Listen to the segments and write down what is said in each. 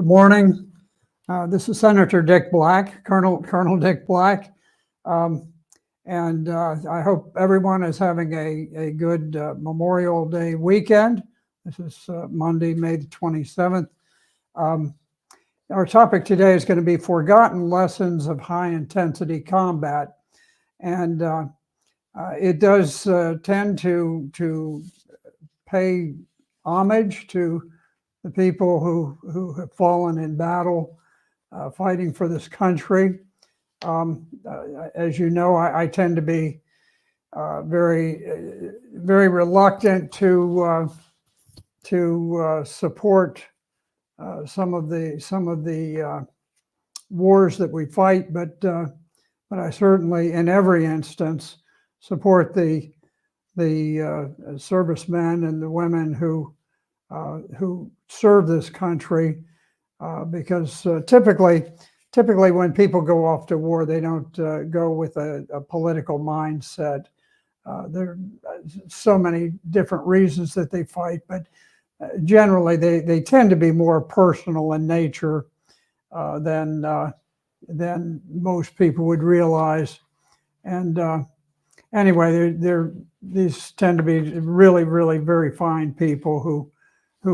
Good morning. This is Senator Dick Black, Colonel Dick Black, and I hope everyone is having a good Memorial Day weekend. This is Monday, May the 27th. Our topic today is going to be forgotten lessons of high-intensity combat, and it does tend to pay homage to the people who have fallen in battle fighting for this country. As you know, I tend to be very reluctant to support some of the wars that we fight, but I certainly, in every instance, support the servicemen and the women who serve this country, because typically when people go off to war, they don't go with a political mindset. There are so many different reasons that they fight, but generally they tend to be more personal in nature than most people would realize. And anyway, these tend to be really very fine people who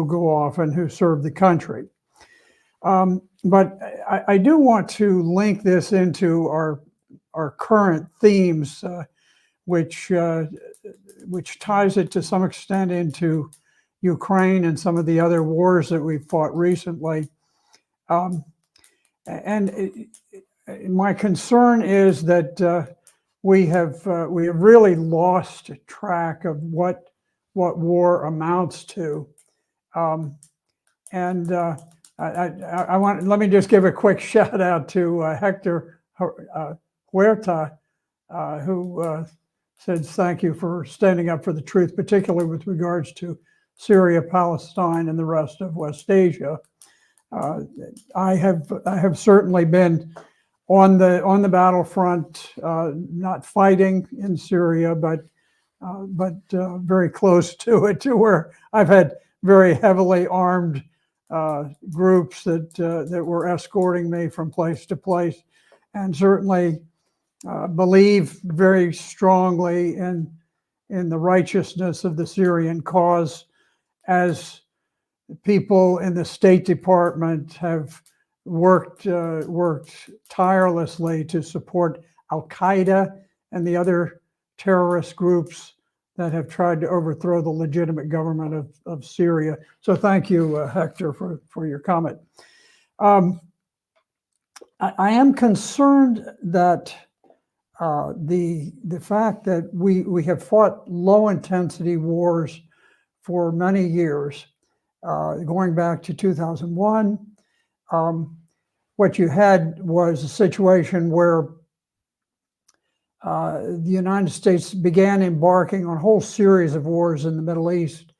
go off and who serve the country. But I do want to link this into our current themes, which ties it to some extent into Ukraine and some of the other wars that we've fought recently. And my concern is that we have really lost track of what war amounts to. Let me just give a quick shout out to Hector Huerta, who says thank you for standing up for the truth, particularly with regards to Syria, Palestine, and the rest of West Asia. I have certainly been on the battlefront, not fighting in Syria, but very close to it, to where I've had very heavily armed groups that were escorting me from place to place, and certainly believe very strongly in the righteousness of the Syrian cause, as people in the State Department have worked tirelessly to support Al-Qaeda and the other terrorist groups that have tried to overthrow the legitimate government of Syria. So thank you, Hector, for your comment. I am concerned that the fact that we have fought low-intensity wars for many years, going back to 2001, what you had was a situation where the United States began embarking on a whole series of wars in the Middle East.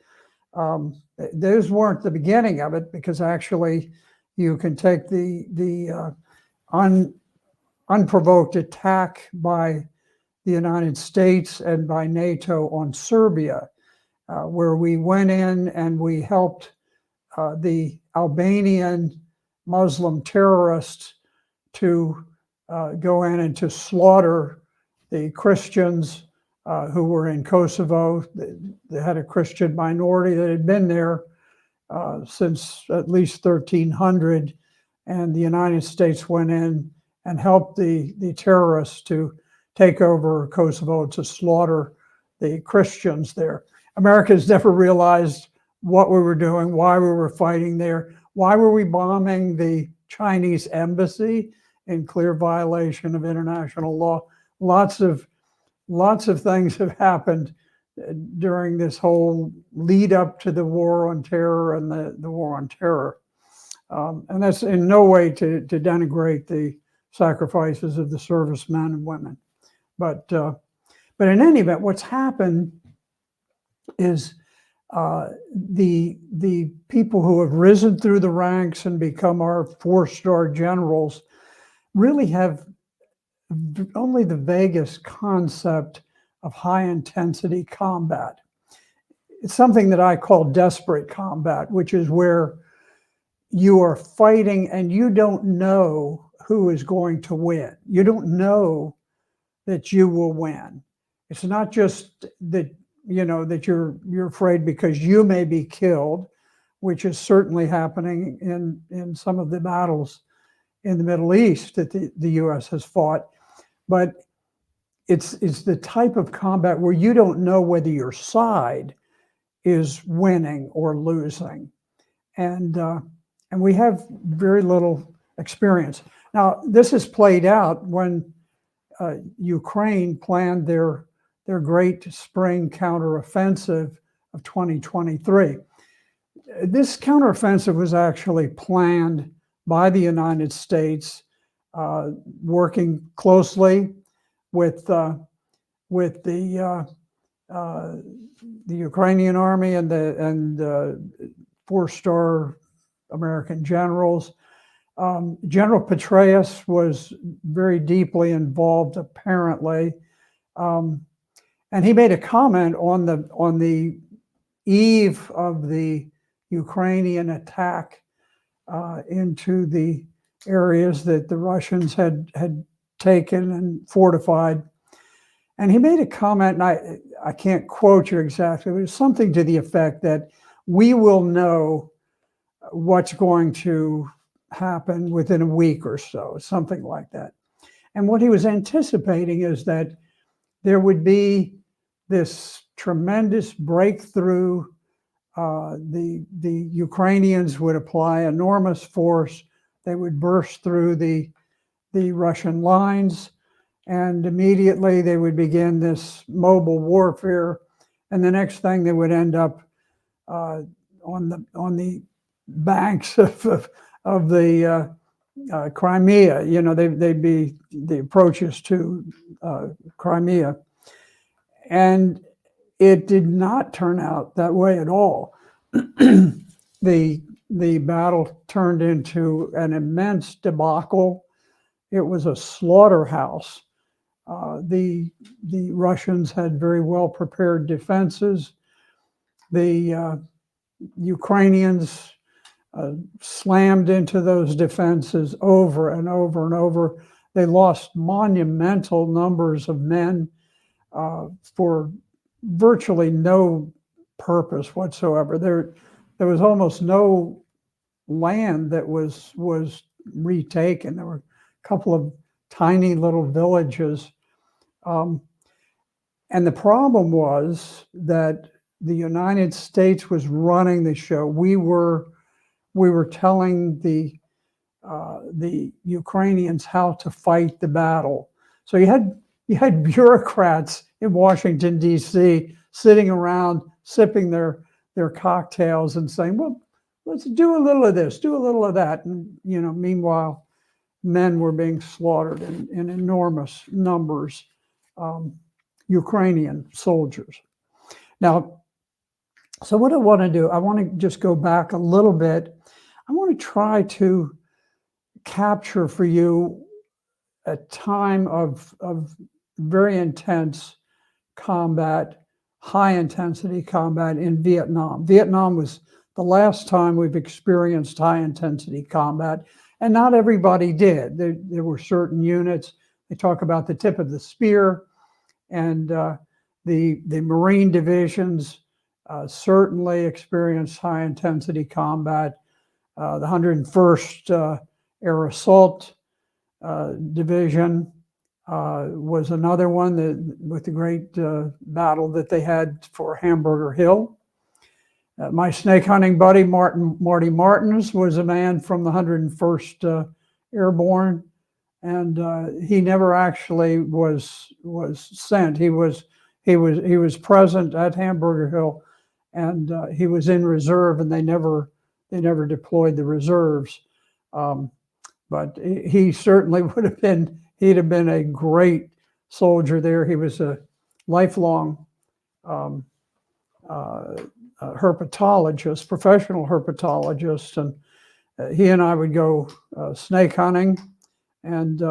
Those weren't the beginning of it, because actually you can take the unprovoked attack by the United States and by NATO on Serbia, where we went in and we helped the Albanian Muslim terrorists to go in and to slaughter the Christians who were in Kosovo. They had a Christian minority that had been there since at least 1300, and the United States went in and helped the terrorists to take over Kosovo, to slaughter the Christians there. Americans never realized what we were doing, why we were fighting there, why were we bombing the Chinese embassy in clear violation of international law. Lots of things have happened during this whole lead up to the war on terror and the war on terror. And that's in no way to denigrate the sacrifices of the servicemen and women. But in any event, what's happened is the people who have risen through the ranks and become our 4-star generals really have only the vaguest concept of high-intensity combat. It's something that I call desperate combat, which is where you are fighting and you don't know who is going to win. You don't know that you will win. It's not just that, that you're afraid because you may be killed, which is certainly happening in some of the battles in the Middle East that the US has fought, but it's the type of combat where you don't know whether your side is winning or losing. And we have very little experience. Now, this has played out when Ukraine planned their great spring counteroffensive of 2023. This counteroffensive was actually planned by the United States, working closely with the Ukrainian army and the four-star American generals. General Petraeus was very deeply involved, apparently, and he made a comment on the eve of the Ukrainian attack into the areas that the Russians had taken and fortified. And he made a comment, and I can't quote you exactly, but it was something to the effect that we will know what's going to happen within a week or so, something like that. And what he was anticipating is that there would be this tremendous breakthrough. The Ukrainians would apply enormous force. They would burst through the Russian lines, and immediately they would begin this mobile warfare. And the next thing, they would end up on the banks of the Crimea. They'd be the approaches to Crimea. And it did not turn out that way at all. The battle turned into an immense debacle. It was a slaughterhouse. The Russians had very well prepared defenses. The Ukrainians slammed into those defenses over and over and over. They lost monumental numbers of men for virtually no purpose whatsoever. There was almost no land that was retaken. There were a couple of tiny little villages. And the problem was that the United States was running the show. We were telling the Ukrainians how to fight the battle. So you had bureaucrats in Washington, D.C. sitting around sipping their cocktails and saying, well, let's do a little of this, do a little of that. And, meanwhile, men were being slaughtered in enormous numbers, Ukrainian soldiers. Now, so what I want to do, I want to just go back a little bit. I want to try to capture for you a time of very intense combat, high intensity combat in Vietnam. Vietnam was the last time we've experienced high intensity combat, and not everybody did. There were certain units. They talk about the tip of the spear, and the Marine divisions certainly experienced high intensity combat. The 101st Air Assault Division was another one with the great battle that they had for Hamburger Hill. My snake hunting buddy, Marty Martins, was a man from the 101st Airborne, and he never actually was sent. He was present at Hamburger Hill, and he was in reserve, and they never deployed the reserves. But he certainly he'd have been a great soldier there. He was a lifelong herpetologist, professional herpetologist, and he and I would go snake hunting, and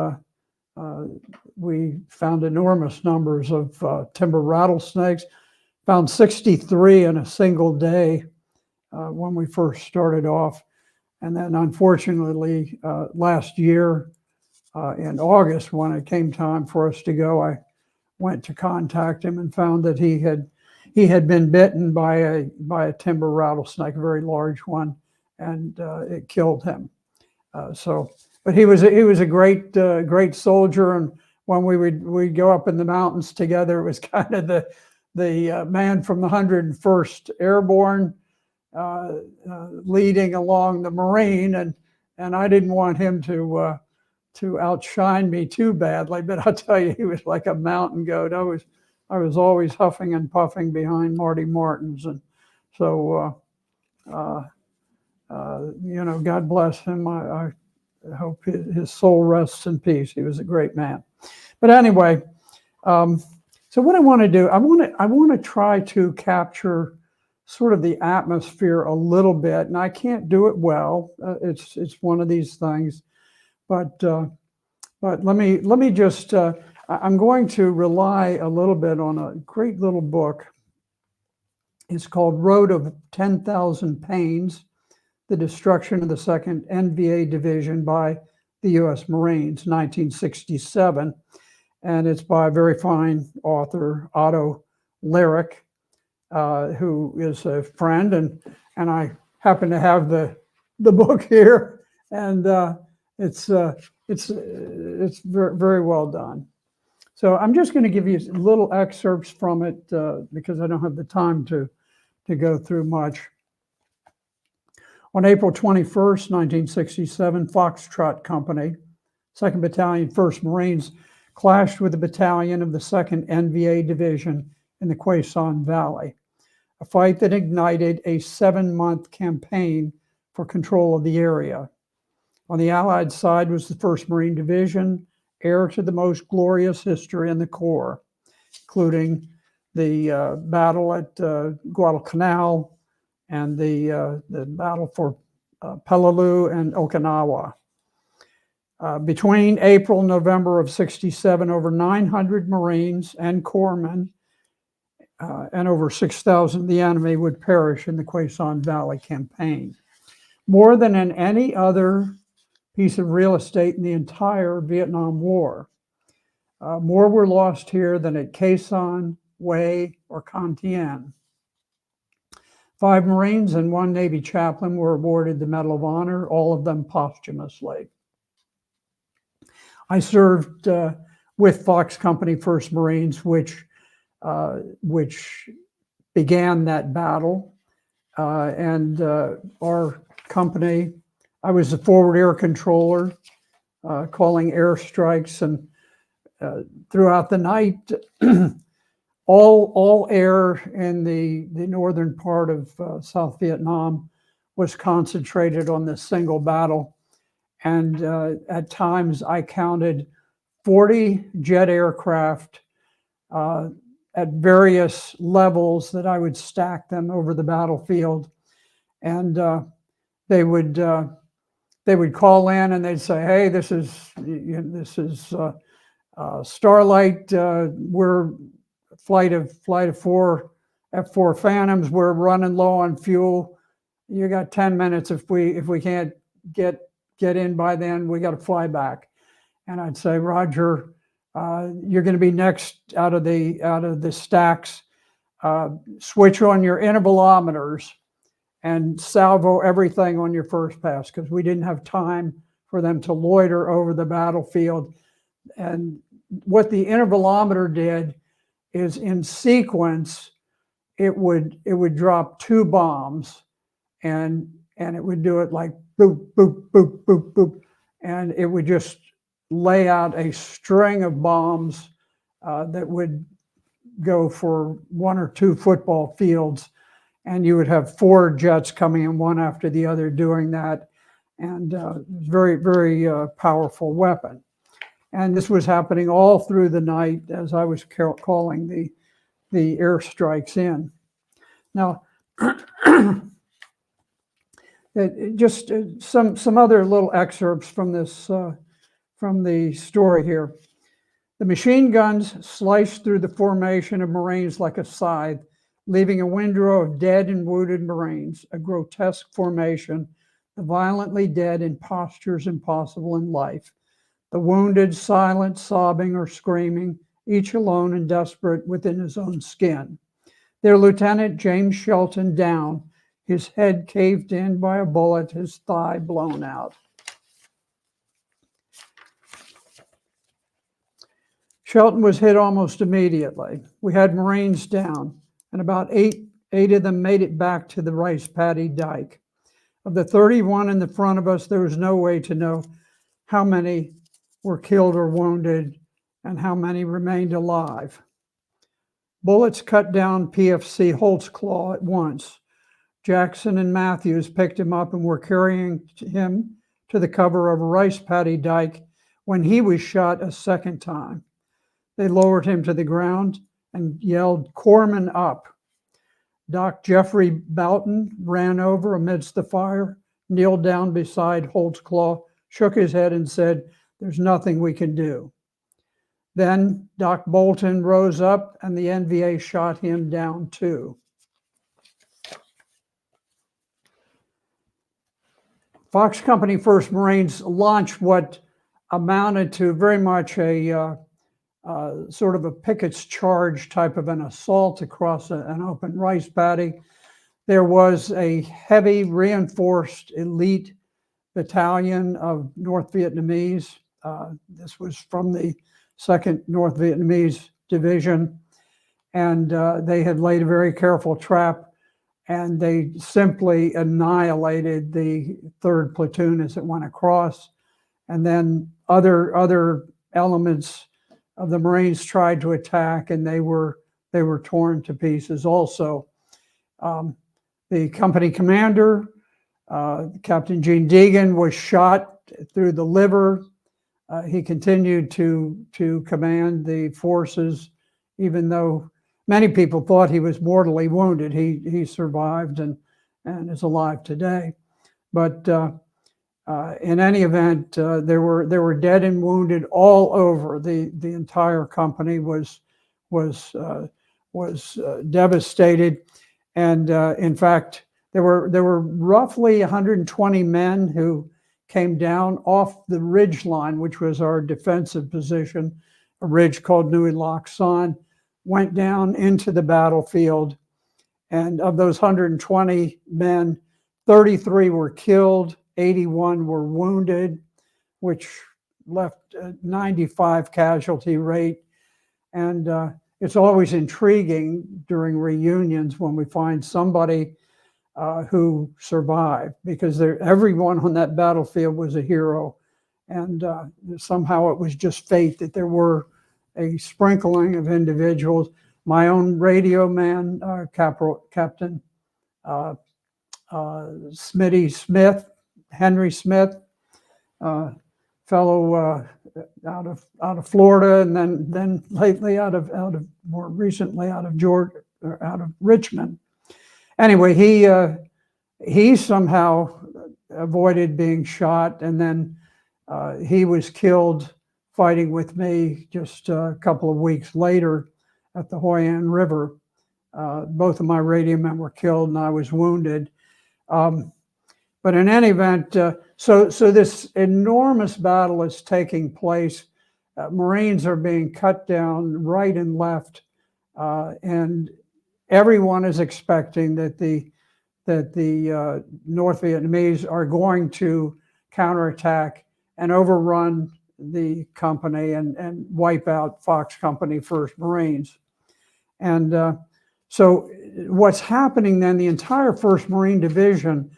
we found enormous numbers of timber rattlesnakes. Found 63 in a single day when we first started off. And then unfortunately, last year in August, when it came time for us to go, I went to contact him and found that he had been bitten by a timber rattlesnake, a very large one, and it killed him. But he was a great soldier, and when we'd go up in the mountains together, it was kind of the man from the 101st Airborne leading along the Marine, and I didn't want him to outshine me too badly, but I'll tell you, he was like a mountain goat. I was always huffing and puffing behind Marty Martins, and so God bless him. I hope his soul rests in peace. He was a great man. But anyway, so what I want to do, I want to try to capture sort of the atmosphere a little bit, and I can't do it well. It's one of these things, but let me just. I'm going to rely a little bit on a great little book. It's called Road of 10,000 Pains: The Destruction of the 2nd NVA Division by the U.S. Marines, 1967. And it's by a very fine author, Otto Lyric, who is a friend. And I happen to have the book here. And it's very, very well done. So I'm just going to give you little excerpts from it because I don't have the time to go through much. On April 21st, 1967, Foxtrot Company, 2nd Battalion, 1st Marines, clashed with the battalion of the 2nd NVA Division in the Quezon Valley, a fight that ignited a 7-month campaign for control of the area. On the Allied side was the 1st Marine Division, heir to the most glorious history in the Corps, including the battle at Guadalcanal and the battle for Peleliu and Okinawa. Between April and November of 67, over 900 Marines and corpsmen and over 6,000 of the enemy would perish in the Quezon Valley campaign. More than in any other piece of real estate in the entire Vietnam War. More were lost here than at Quezon, Hue, or Con Thien. 5 Marines and 1 Navy chaplain were awarded the Medal of Honor, all of them posthumously. I served with Fox Company 1st Marines, which began that battle. And our company, I was the forward air controller, calling airstrikes, and throughout the night, all air in the northern part of South Vietnam was concentrated on this single battle. And at times I counted 40 jet aircraft at various levels that I would stack them over the battlefield. And they would call in and they'd say, "Hey, this is Starlight. We're flight of 4 F-4 Phantoms. We're running low on fuel. You got 10 minutes. If we can't get in by then, we got to fly back." And I'd say, "Roger, you're going to be next out of the stacks. Switch on your intervalometers and salvo everything on your first pass," because we didn't have time for them to loiter over the battlefield. And what the intervalometer did is, in sequence, it would drop 2 bombs, and it would do it like boop, boop, boop, boop, boop, and it would just lay out a string of bombs that would go for 1 or 2 football fields, and you would have 4 jets coming in one after the other doing that, and very, very powerful weapon. And this was happening all through the night as I was calling the airstrikes in. Now, just some other little excerpts from this from the story here. The machine guns sliced through the formation of Marines like a scythe, leaving a windrow of dead and wounded Marines, a grotesque formation the violently dead in postures impossible in life, the wounded silent, sobbing or screaming, each alone and desperate within his own skin. Their Lieutenant James Shelton down, his head caved in by a bullet, his thigh blown out. Shelton was hit almost immediately. We had Marines down, and about eight of them made it back to the rice paddy dike. Of the 31 in the front of us, there was no way to know how many were killed or wounded and how many remained alive. Bullets cut down PFC Holtzclaw at once. Jackson and Matthews picked him up and were carrying him to the cover of a rice paddy dike when he was shot a second time. They lowered him to the ground and yelled, "Corpsman up." Doc Jeffrey Boughton ran over amidst the fire, kneeled down beside Holtzclaw, shook his head and said, "There's nothing we can do." Then Doc Bolton rose up and the NVA shot him down too. Fox Company 1st Marines launched what amounted to very much a sort of a Pickett's charge type of an assault across an open rice paddy. There was a heavy reinforced elite battalion of North Vietnamese. This was from the 2nd North Vietnamese Division, and they had laid a very careful trap, and they simply annihilated the 3rd platoon as it went across. And then other elements of the Marines tried to attack, and they were torn to pieces also. The company commander, Captain Gene Deegan, was shot through the liver. He continued to command the forces, even though many people thought he was mortally wounded. He survived and is alive today. But in any event, there were dead and wounded all over. The entire company was devastated, and in fact, there were roughly 120 men who came down off the ridge line, which was our defensive position, a ridge called Nui Lak San, went down into the battlefield, and of those 120 men, 33 were killed. 81 were wounded, which left a 95 casualty rate. And it's always intriguing during reunions when we find somebody who survived, because everyone on that battlefield was a hero. And somehow it was just fate that there were a sprinkling of individuals. My own radio man, Captain Smitty Smith, Henry Smith, fellow out of Florida, and then lately more recently out of Georgia, or out of Richmond. Anyway, he somehow avoided being shot, and then he was killed fighting with me just a couple of weeks later at the Hoi An River. Both of my radio men were killed, and I was wounded. But in any event, so this enormous battle is taking place. Marines are being cut down right and left, and everyone is expecting that the North Vietnamese are going to counterattack and overrun the company and wipe out Fox Company 1st Marines. And so what's happening then, the entire 1st Marine Division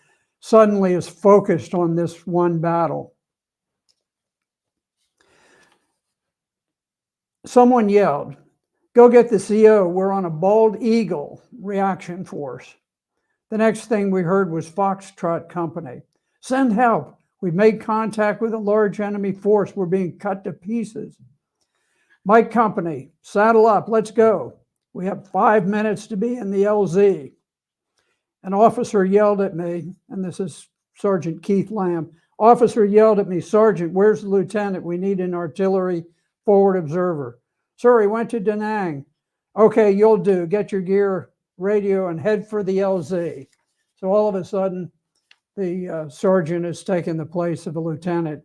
suddenly is focused on this one battle. Someone yelled, "Go get the CO, we're on a bald eagle reaction force." The next thing we heard was Foxtrot Company. "Send help. We've made contact with a large enemy force. We're being cut to pieces." "Mike Company, saddle up, let's go. We have 5 minutes to be in the LZ." An officer yelled at me, and this is Sergeant Keith Lamb. Officer yelled at me, "Sergeant, where's the lieutenant? We need an artillery forward observer." "Sir, he went to Da Nang." "Okay, you'll do. Get your gear, radio, and head for the LZ." So all of a sudden, The sergeant has taken the place of a lieutenant.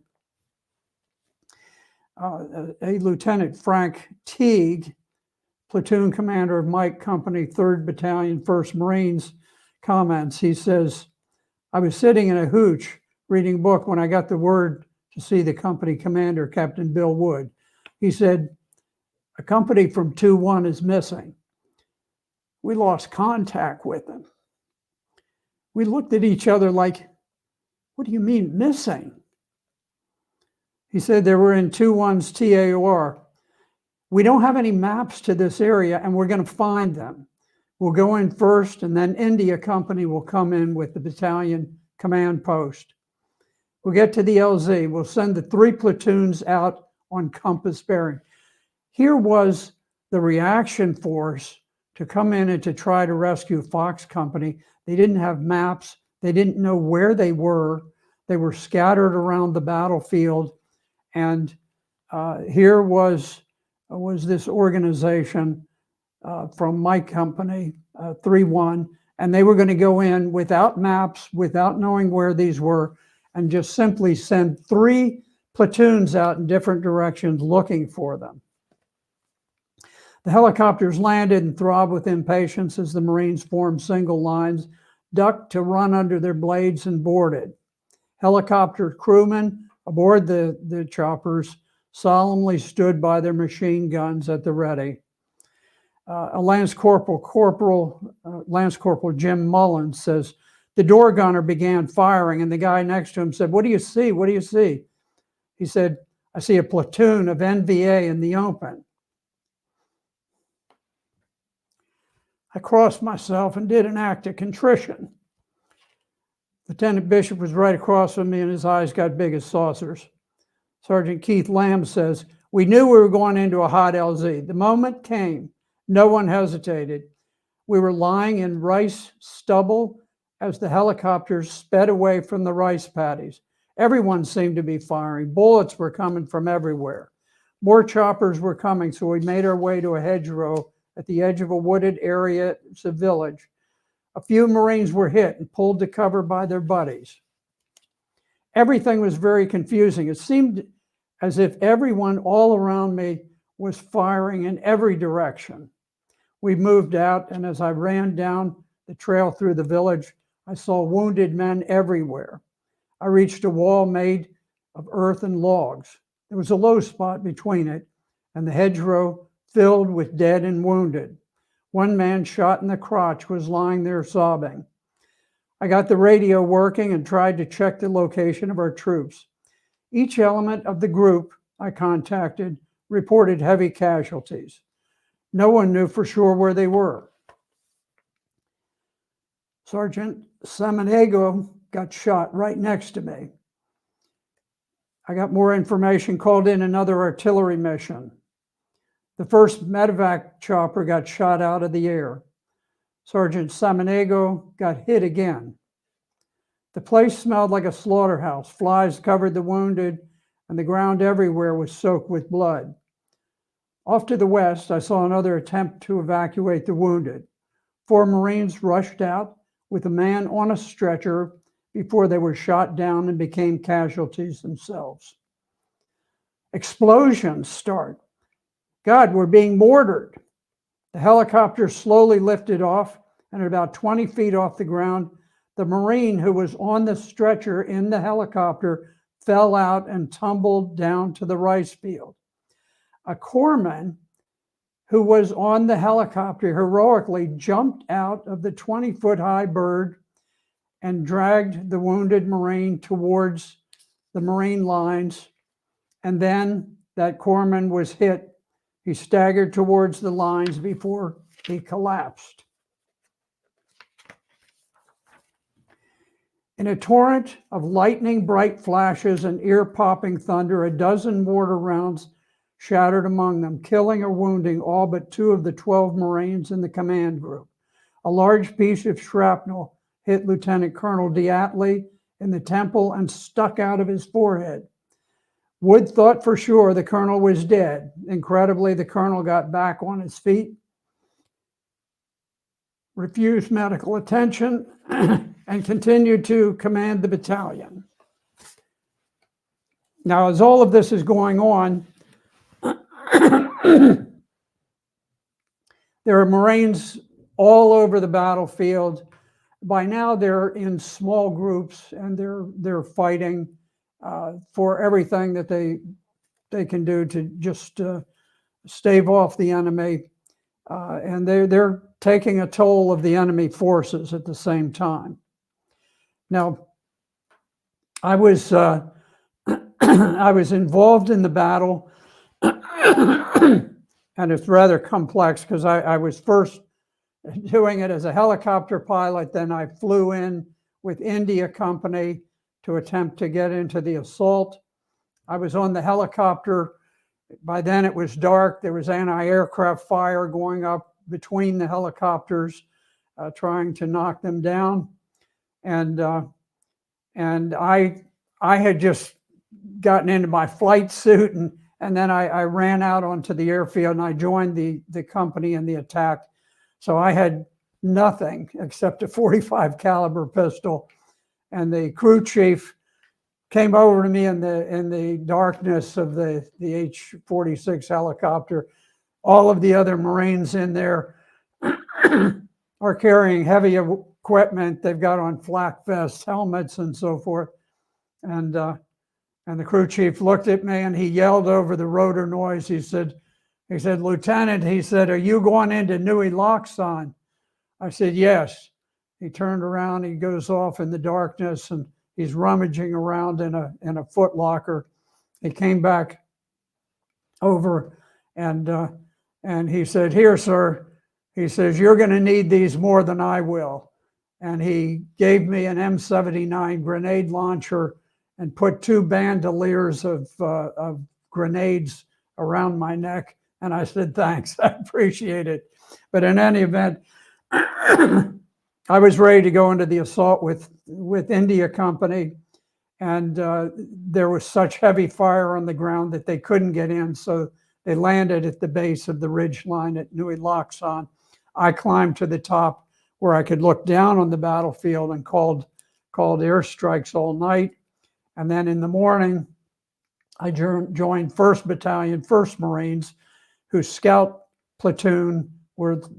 A Lieutenant Frank Teague, platoon commander of Mike Company, 3rd Battalion, 1st Marines, comments. He says, I was sitting in a hooch reading a book when I got the word to see the company commander, Captain Bill Wood. He said, a company from 2-1 is missing. We lost contact with them. We looked at each other like, what do you mean missing? He said they were in 2-1's TAOR. We don't have any maps to this area, and we're going to find them. We'll go in first, and then India Company will come in with the battalion command post. We'll get to the LZ. We'll send the 3 platoons out on compass bearing. Here was the reaction force to come in and to try to rescue Fox Company. They didn't have maps. They didn't know where they were. They were scattered around the battlefield. And here was this organization from my company, 3-1, and they were going to go in without maps, without knowing where these were, and just simply send 3 platoons out in different directions looking for them. The helicopters landed and throbbed with impatience as the Marines formed single lines, ducked to run under their blades, and boarded. Helicopter crewmen aboard the choppers solemnly stood by their machine guns at the ready. A Lance Corporal Jim Mullins says, the door gunner began firing, and the guy next to him said, what do you see? What do you see? He said, I see a platoon of NVA in the open. I crossed myself and did an act of contrition. Lieutenant Bishop was right across from me, and his eyes got big as saucers. Sergeant Keith Lamb says, we knew we were going into a hot LZ. The moment came. No one hesitated. We were lying in rice stubble as the helicopters sped away from the rice paddies. Everyone seemed to be firing. Bullets were coming from everywhere. More choppers were coming, so we made our way to a hedgerow at the edge of a wooded area. It's a village. A few Marines were hit and pulled to cover by their buddies. Everything was very confusing. It seemed as if everyone all around me was firing in every direction. We moved out, and as I ran down the trail through the village, I saw wounded men everywhere. I reached a wall made of earth and logs. There was a low spot between it, and the hedgerow filled with dead and wounded. One man shot in the crotch was lying there sobbing. I got the radio working and tried to check the location of our troops. Each element of the group I contacted reported heavy casualties. No one knew for sure where they were. Sergeant Samaniego got shot right next to me. I got more information, called in another artillery mission. The first medevac chopper got shot out of the air. Sergeant Samaniego got hit again. The place smelled like a slaughterhouse. Flies covered the wounded, and the ground everywhere was soaked with blood. Off to the west, I saw another attempt to evacuate the wounded. 4 Marines rushed out with a man on a stretcher before they were shot down and became casualties themselves. Explosions start. God, we're being mortared. The helicopter slowly lifted off, and at about 20 feet off the ground, the Marine who was on the stretcher in the helicopter fell out and tumbled down to the rice field. A corpsman who was on the helicopter heroically jumped out of the 20-foot-high bird and dragged the wounded Marine towards the Marine lines. And then that corpsman was hit. He staggered towards the lines before he collapsed. In a torrent of lightning-bright flashes and ear-popping thunder, a dozen mortar rounds shattered among them, killing or wounding all but 2 of the 12 Marines in the command group. A large piece of shrapnel hit Lieutenant Colonel Diatley in the temple and stuck out of his forehead. Wood thought for sure the colonel was dead. Incredibly, the colonel got back on his feet, refused medical attention, and continued to command the battalion. Now, as all of this is going on, there are Marines all over the battlefield. By now, they're in small groups, and they're fighting for everything that they can do to just stave off the enemy, and they're taking a toll of the enemy forces at the same time. Now, I was I was involved in the battle, and it's rather complex because I was first doing it as a helicopter pilot. Then I flew in with India Company to attempt to get into the assault. I was on the helicopter. By then it was dark. There was anti-aircraft fire going up between the helicopters, trying to knock them down. And I had just gotten into my flight suit, and then I ran out onto the airfield, and I joined the company in the attack. So I had nothing except a .45 caliber pistol, and the crew chief came over to me in the darkness of the H-46 helicopter. All of the other Marines in there are carrying heavy equipment. They've got on flak vests, helmets, and so forth. And the crew chief looked at me, and he yelled over the rotor noise. He said, "Lieutenant," he said, "are you going into Nui Laksan?" I said, "Yes." He turned around, he goes off in the darkness, and he's rummaging around in a foot locker. He came back over, and he said, "Here, sir." He says, "You're going to need these more than I will." And he gave me an M79 grenade launcher and put 2 bandoliers of grenades around my neck. And I said, "Thanks, I appreciate it." But in any event, I was ready to go into the assault with India Company, and there was such heavy fire on the ground that they couldn't get in, so they landed at the base of the ridge line at Nui Laksan. I climbed to the top where I could look down on the battlefield and called airstrikes all night. And then in the morning, I joined 1st Battalion, 1st Marines, whose scout platoon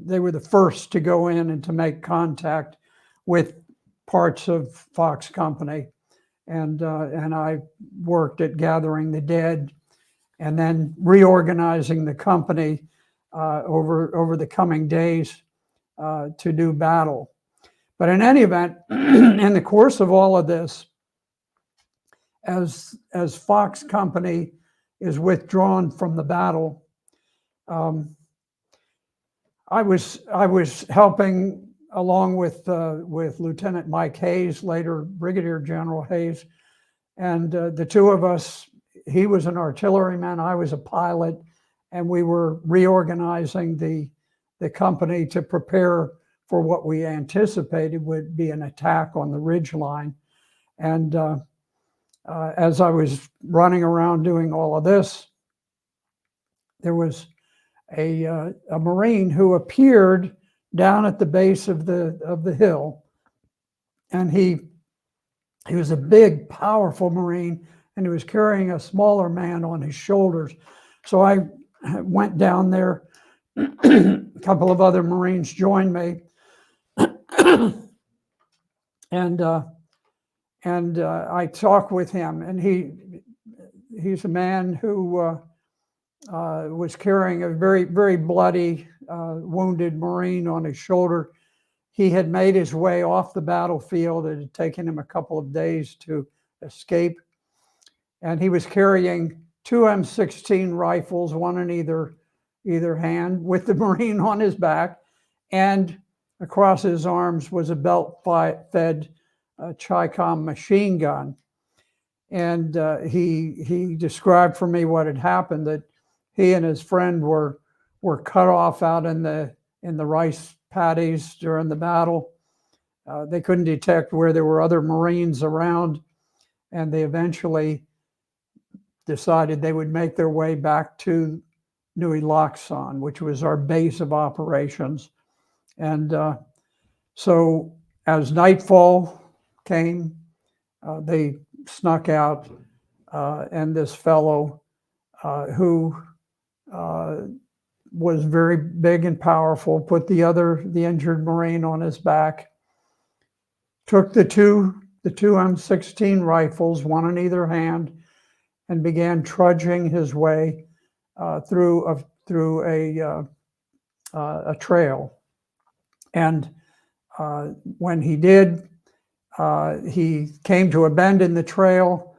they were the first to go in and to make contact with parts of Fox Company. And I worked at gathering the dead and then reorganizing the company over the coming days to do battle. But in any event, in the course of all of this, as Fox Company is withdrawn from the battle, I was helping along with Lieutenant Mike Hayes, later Brigadier General Hayes, and the two of us. He was an artilleryman, I was a pilot, and we were reorganizing the company to prepare for what we anticipated would be an attack on the ridge line. And as I was running around doing all of this, there was a Marine who appeared down at the base of the hill, and he was a big, powerful Marine, and he was carrying a smaller man on his shoulders. So I went down there. A couple of other Marines joined me, and I talked with him, and he's a man who was carrying a very, very bloody, wounded Marine on his shoulder. He had made his way off the battlefield. It had taken him a couple of days to escape. And he was carrying 2 M16 rifles, one in either hand, with the Marine on his back. And across his arms was a belt-fed Chicom machine gun. And he described for me what had happened, that he and his friend were cut off out in the rice paddies during the battle. They couldn't detect where there were other Marines around, and they eventually decided they would make their way back to Nui Laksan, which was our base of operations. And so as nightfall came, they snuck out, and this fellow who was very big and powerful put the injured Marine on his back, took the two M16 rifles, one in either hand, and began trudging his way through a trail. And when he did, he came to a bend in the trail,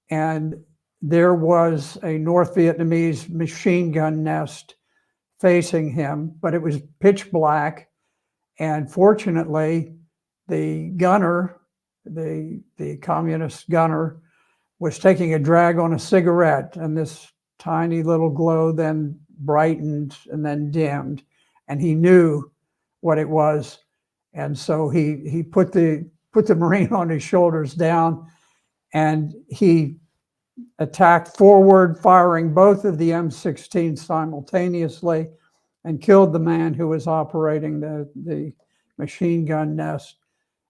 and there was a North Vietnamese machine gun nest facing him, but it was pitch black. And fortunately, the gunner, the communist gunner, was taking a drag on a cigarette, and this tiny little glow then brightened and then dimmed, and he knew what it was. And so he put the Marine on his shoulders down, and he attacked forward, firing both of the M16 simultaneously, and killed the man who was operating the machine gun nest.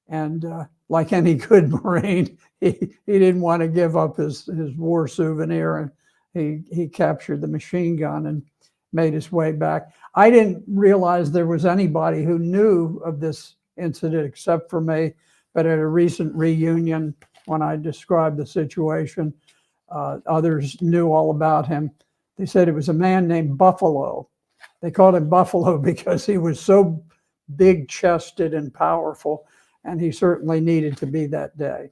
And like any good Marine, he didn't want to give up his war souvenir, and he captured the machine gun and made his way back. I didn't realize there was anybody who knew of this incident except for me, but at a recent reunion, when I described the situation, others knew all about him. They said it was a man named Buffalo. They called him Buffalo because he was so big-chested and powerful, and he certainly needed to be that day.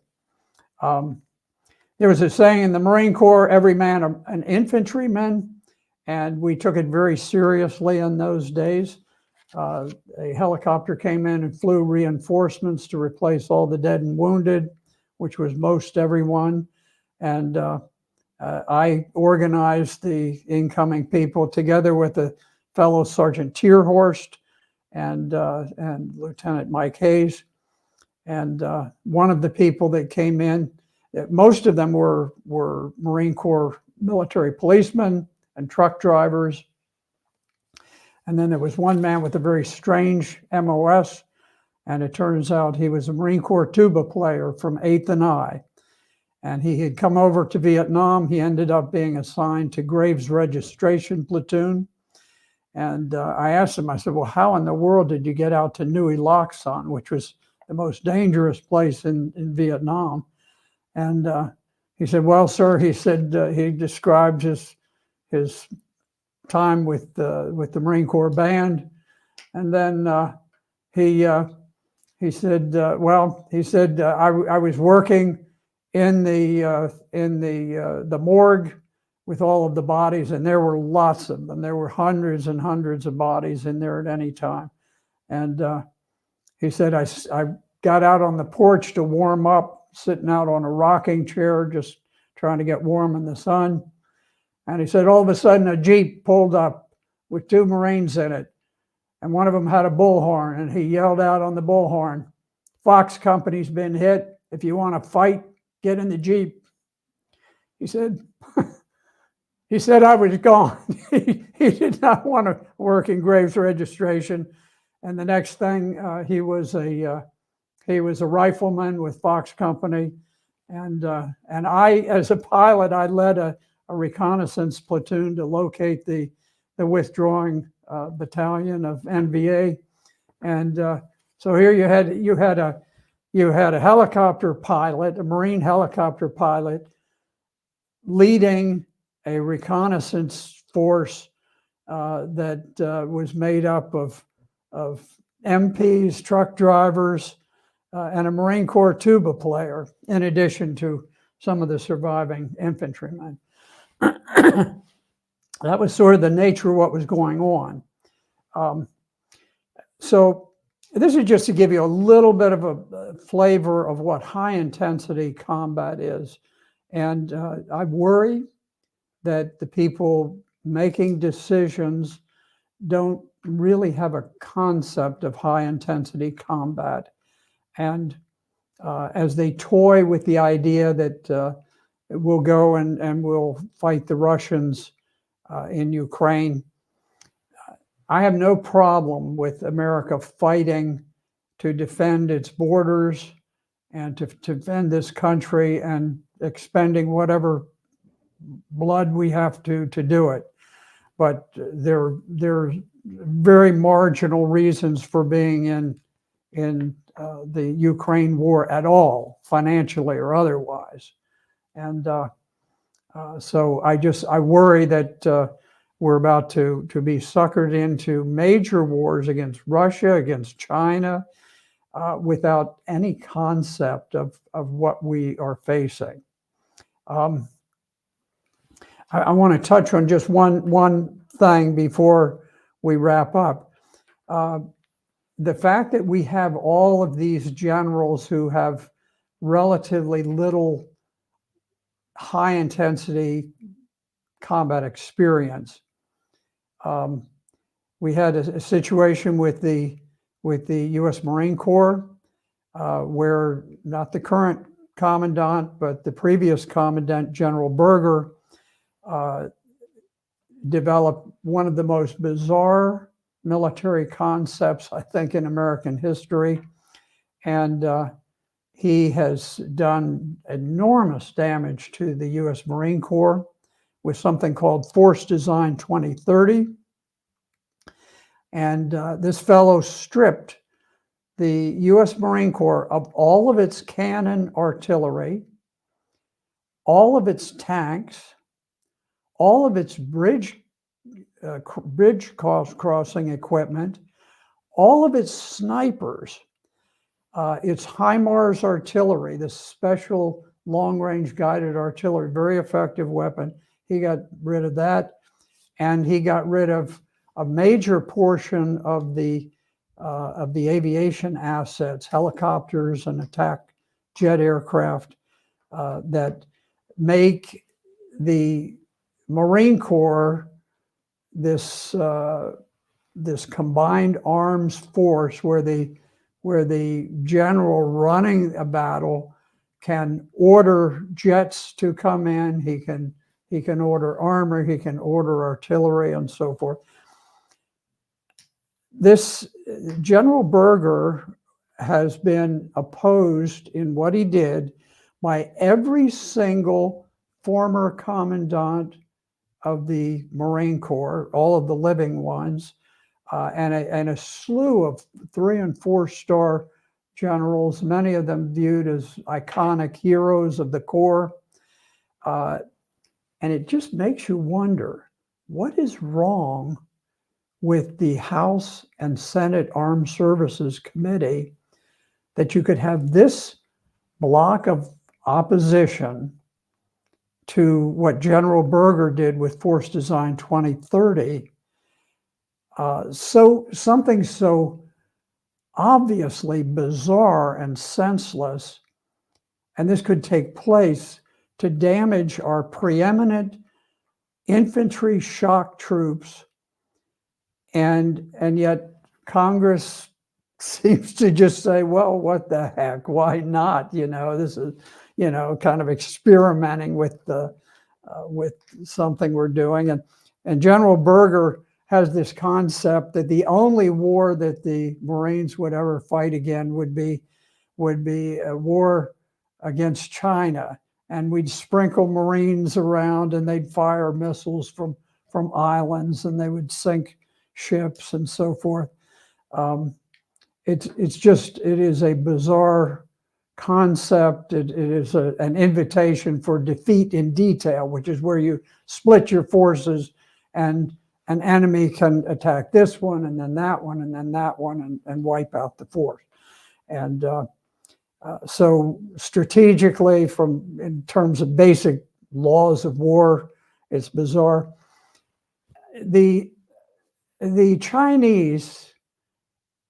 There was a saying in the Marine Corps, every man an infantryman, and we took it very seriously in those days. A helicopter came in and flew reinforcements to replace all the dead and wounded, which was most everyone. And I organized the incoming people together with a fellow Sergeant Tierhorst and Lieutenant Mike Hayes. And one of the people that came in, most of them were Marine Corps military policemen and truck drivers. And then there was one man with a very strange MOS, and it turns out he was a Marine Corps tuba player from 8th and I. And he had come over to Vietnam. He ended up being assigned to Graves Registration Platoon. And I asked him, I said, well, how in the world did you get out to Nui Loc Son, which was the most dangerous place in Vietnam? And he said, well, sir, he said, he described his time with the Marine Corps band. And then he said, well, he said, I was working in the morgue with all of the bodies, and there were lots of them. There were hundreds and hundreds of bodies in there at any time. And he said, I got out on the porch to warm up, sitting out on a rocking chair, just trying to get warm in the sun. And he said, all of a sudden, a Jeep pulled up with 2 Marines in it. And one of them had a bullhorn, and he yelled out on the bullhorn, Fox Company's been hit. If you want to fight, get in the Jeep. He said, I was gone. He did not want to work in Graves Registration. And the next thing, he was a rifleman with Fox Company. And I, as a pilot, I led a reconnaissance platoon to locate the withdrawing battalion of NVA. And so here you had a helicopter pilot, a Marine helicopter pilot, leading a reconnaissance force that was made up of MPs, truck drivers, and a Marine Corps tuba player, in addition to some of the surviving infantrymen. That was sort of the nature of what was going on. So this is just to give you a little bit of a flavor of what high-intensity combat is. And I worry that the people making decisions don't really have a concept of high-intensity combat. And as they toy with the idea that we'll go and we'll fight the Russians in Ukraine, I have no problem with America fighting to defend its borders and to defend this country, and expending whatever blood we have to do it. But there are very marginal reasons for being in the Ukraine war at all, financially or otherwise. And so I worry that we're about to be suckered into major wars against Russia, against China, without any concept of what we are facing. I want to touch on just one thing before we wrap up. The fact that we have all of these generals who have relatively little high-intensity combat experience. We had a situation with the U.S. Marine Corps, where not the current commandant, but the previous commandant, General Berger, developed one of the most bizarre military concepts, I think, in American history. And he has done enormous damage to the U.S. Marine Corps with something called Force Design 2030. And this fellow stripped the U.S. Marine Corps of all of its cannon artillery, all of its tanks, all of its bridge crossing equipment, all of its snipers, its HIMARS artillery, this special long-range guided artillery, very effective weapon. He got rid of that, and he got rid of a major portion of the aviation assets, helicopters and attack jet aircraft that make the Marine Corps this combined arms force where the general running a battle can order jets to come in. He can order armor, he can order artillery, and so forth. This General Berger has been opposed in what he did by every single former commandant of the Marine Corps, all of the living ones, and a slew of 3- and 4-star generals, many of them viewed as iconic heroes of the Corps. And it just makes you wonder, what is wrong with the House and Senate Armed Services Committee that you could have this block of opposition to what General Berger did with Force Design 2030, something so obviously bizarre and senseless, and this could take place to damage our preeminent infantry shock troops, and yet Congress seems to just say, well, what the heck, why not? This is, kind of experimenting with something we're doing. And General Berger has this concept that the only war that the Marines would ever fight again would be a war against China. And we'd sprinkle Marines around, and they'd fire missiles from islands, and they would sink ships and so forth. It is a bizarre concept. It is an invitation for defeat in detail, which is where you split your forces, and an enemy can attack this one, and then that one, and then that one, and wipe out the force. And so strategically, in terms of basic laws of war, it's bizarre. The Chinese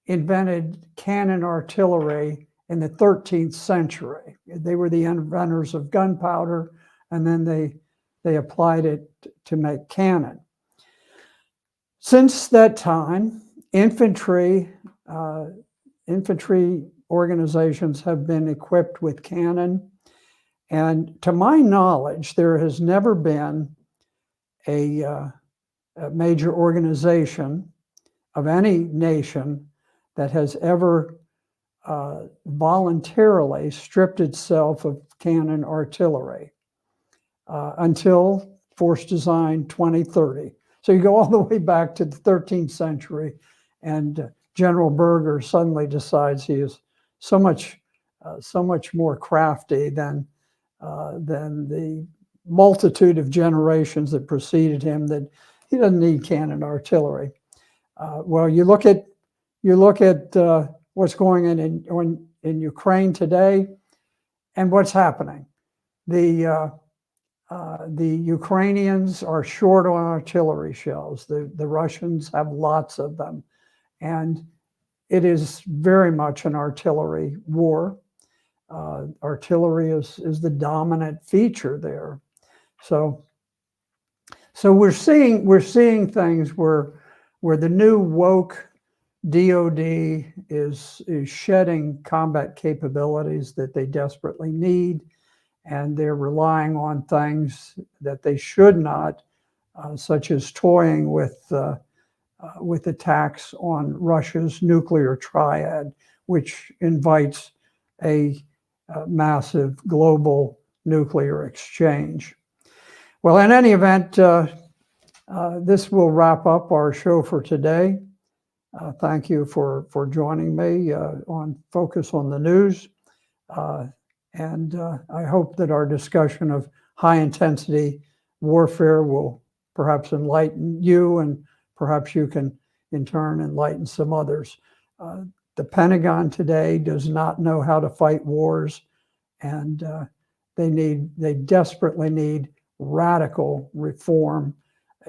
invented cannon artillery in the 13th century. They were the inventors of gunpowder, and then they applied it to make cannon. Since that time, infantry organizations have been equipped with cannon, and to my knowledge, there has never been a major organization of any nation that has ever voluntarily stripped itself of cannon artillery until Force Design 2030. So you go all the way back to the 13th century, and General Berger suddenly decides he is so much more crafty than the multitude of generations that preceded him, that he doesn't need cannon artillery. Well, you look at what's going on in Ukraine today, and what's happening. The Ukrainians are short on artillery shells. The Russians have lots of them, and it is very much an artillery war. Artillery is the dominant feature there. So we're seeing things where the new woke DoD is shedding combat capabilities that they desperately need, and they're relying on things that they should not, such as toying with attacks on Russia's nuclear triad, which invites a massive global nuclear exchange. Well, in any event, this will wrap up our show for today. Thank you for joining me on Focus on the News. And I hope that our discussion of high-intensity warfare will perhaps enlighten you, and perhaps you can, in turn, enlighten some others. The Pentagon today does not know how to fight wars, and they desperately need radical reform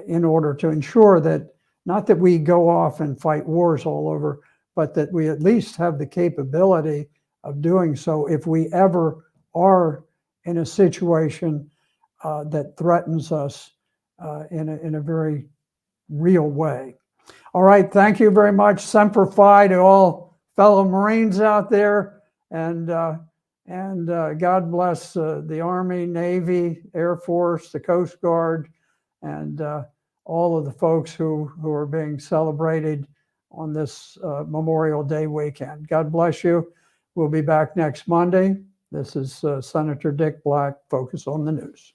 in order to ensure that, not that we go off and fight wars all over, but that we at least have the capability of doing so if we ever are in a situation that threatens us in a very real way. All right, thank you very much. Semper Fi to all fellow Marines out there, and God bless the Army, Navy, Air Force, the Coast Guard, and all of the folks who are being celebrated on this Memorial Day weekend. God bless you. We'll be back next Monday. This is Senator Dick Black, Focus on the News.